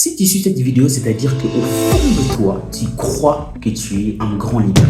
Si tu suis cette vidéo, c'est-à-dire qu'au fond de toi, tu crois que tu es un grand leader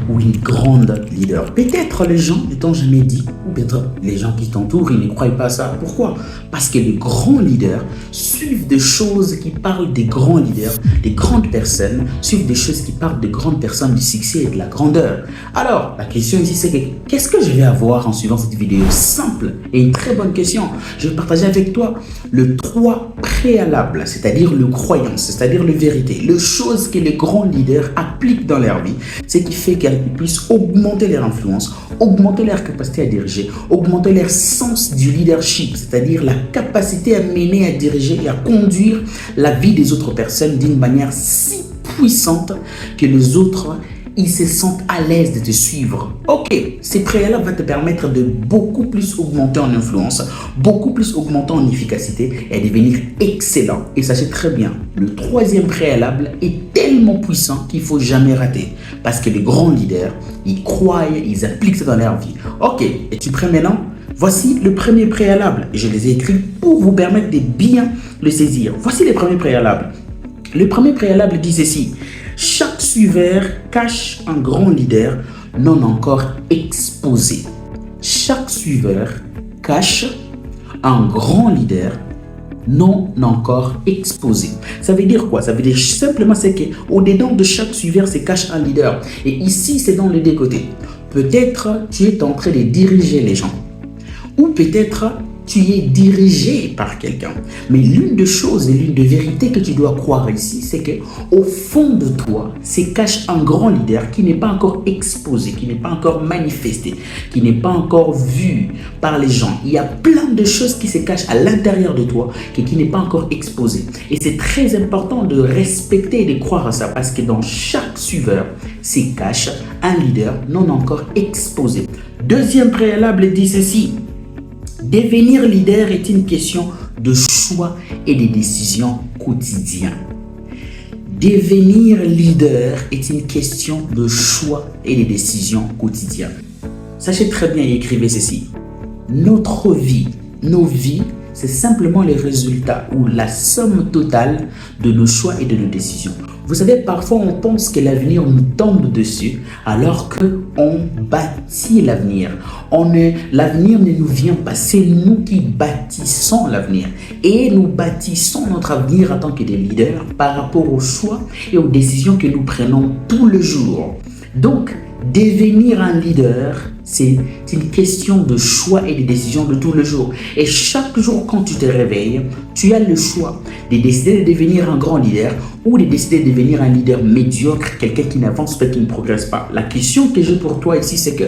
ou une grande leader. Peut-être les gens ne t'ont jamais dit, ou peut-être les gens qui t'entourent, ils ne croient pas à ça. Pourquoi? Parce que les grands leaders suivent des choses qui parlent des grands leaders, des grandes personnes, suivent des choses qui parlent de grandes personnes, du succès et de la grandeur. Alors, la question ici, c'est qu'est-ce que je vais avoir en suivant cette vidéo? Simple et une très bonne question. Je vais partager avec toi le 3 préalables, c'est-à-dire le croyance, c'est-à-dire le vérité, les choses que les grands leaders appliquent dans leur vie, ce qui fait qu'ils puissent augmenter leur influence, augmenter leur capacité à diriger, augmenter leur sens du leadership, c'est-à-dire la capacité à mener, à diriger et à conduire la vie des autres personnes d'une manière si puissante que les autres ils se sentent à l'aise de te suivre. Ok, ces préalables vont te permettre de beaucoup plus augmenter en influence, beaucoup plus augmenter en efficacité et devenir excellent. Et sachez très bien, le 3e préalable est tellement puissant qu'il ne faut jamais rater. Parce que les grands leaders, ils croient, ils appliquent ça dans leur vie. Ok, es-tu prêt maintenant? Voici le premier préalable. Je les ai écrits pour vous permettre de bien le saisir. Voici les premiers préalables. Le premier préalable dit ceci. Chaque suiveur cache un grand leader non encore exposé. Chaque suiveur cache un grand leader non encore exposé. Ça veut dire quoi? Ça veut dire simplement c'est qu'au-dedans de chaque suiveur se cache un leader. Et ici, c'est dans les deux côtés. Peut-être tu es en train de diriger les gens. Ou peut-être tu es dirigé par quelqu'un. Mais l'une des choses et l'une des vérités que tu dois croire ici, c'est qu'au fond de toi, se cache un grand leader qui n'est pas encore exposé, qui n'est pas encore manifesté, qui n'est pas encore vu par les gens. Il y a plein de choses qui se cachent à l'intérieur de toi qui n'est pas encore exposé. Et c'est très important de respecter et de croire à ça parce que dans chaque suiveur se cache un leader non encore exposé. Deuxième préalable dit ceci. Devenir leader est une question de choix et de décisions quotidiennes. Devenir leader est une question de choix et de décisions quotidiennes. Sachez très bien et écrivez ceci. Notre vie, nos vies, c'est simplement les résultats ou la somme totale de nos choix et de nos décisions. Vous savez, parfois on pense que l'avenir nous tombe dessus alors qu'on bâtit l'avenir. L'avenir ne nous vient pas, c'est nous qui bâtissons l'avenir. Et nous bâtissons notre avenir en tant que des leaders par rapport aux choix et aux décisions que nous prenons tous les jours. Donc, devenir un leader, c'est une question de choix et de décisions de tous les jours. Et chaque jour, quand tu te réveilles, tu as le choix de décider de devenir un grand leader ou de décider de devenir un leader médiocre, quelqu'un qui n'avance pas, qui ne progresse pas. La question que j'ai pour toi ici, c'est que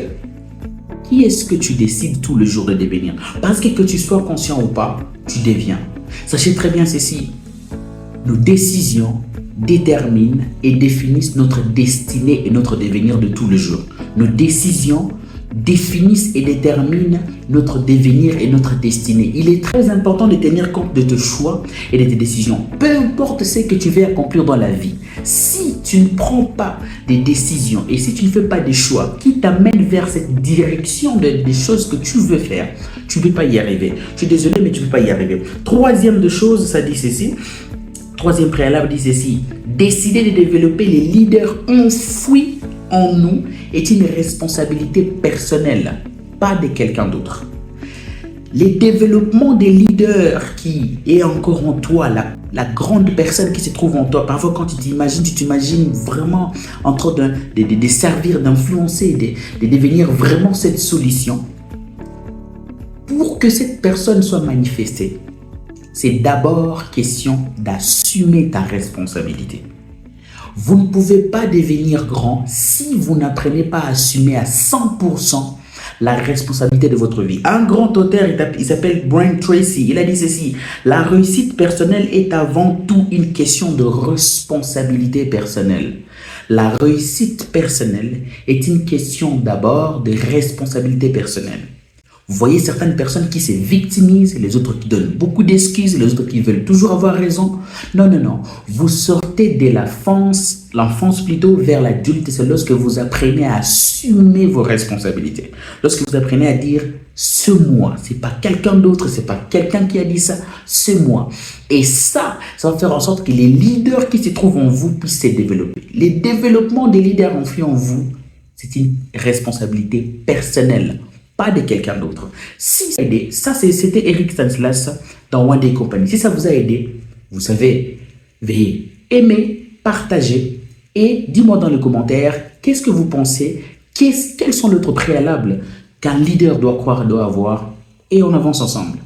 qui est-ce que tu décides tous les jours de devenir? Parce que tu sois conscient ou pas, tu deviens. Sachez très bien ceci, nos décisions déterminent et définissent notre destinée et notre devenir de tous les jours. Nos décisions définissent et déterminent notre devenir et notre destinée. Il est très important de tenir compte de tes choix et de tes décisions. Peu importe ce que tu veux accomplir dans la vie, si tu ne prends pas des décisions et si tu ne fais pas des choix qui t'amènent vers cette direction des choses que tu veux faire, tu ne peux pas y arriver. Je suis désolé, mais tu ne peux pas y arriver. Troisième de chose, ça dit ceci. Troisième préalable dit ceci. Décider de développer les leaders enfouis en nous est une responsabilité personnelle, pas de quelqu'un d'autre. Le développement des leaders qui est encore en toi, la grande personne qui se trouve en toi, parfois quand tu t'imagines vraiment en train de servir, d'influencer, de devenir vraiment cette solution. Pour que cette personne soit manifestée, c'est d'abord question d'assumer ta responsabilité. Vous ne pouvez pas devenir grand si vous n'apprenez pas à assumer à 100% la responsabilité de votre vie. Un grand auteur, il s'appelle Brian Tracy, il a dit ceci. La réussite personnelle est avant tout une question de responsabilité personnelle. La réussite personnelle est une question d'abord de responsabilité personnelle. Vous voyez certaines personnes qui se victimisent, les autres qui donnent beaucoup d'excuses, les autres qui veulent toujours avoir raison. Non, non, non. Vous sortez de l'enfance plutôt vers l'adulte. C'est lorsque vous apprenez à assumer vos responsabilités. Lorsque vous apprenez à dire, c'est moi. C'est pas quelqu'un d'autre, c'est pas quelqu'un qui a dit ça, c'est moi. Et ça va faire en sorte que les leaders qui se trouvent en vous puissent se développer. Le développement des leaders enfouis en vous, c'est une responsabilité personnelle, pas de quelqu'un d'autre. Si ça a aidé, c'était Eric Stanislas dans One Day Company. Si ça vous a aidé, vous savez, veuillez aimer, partager et dis-moi dans les commentaires qu'est-ce que vous pensez, quels sont les autres préalables qu'un leader doit croire, doit avoir, et on avance ensemble.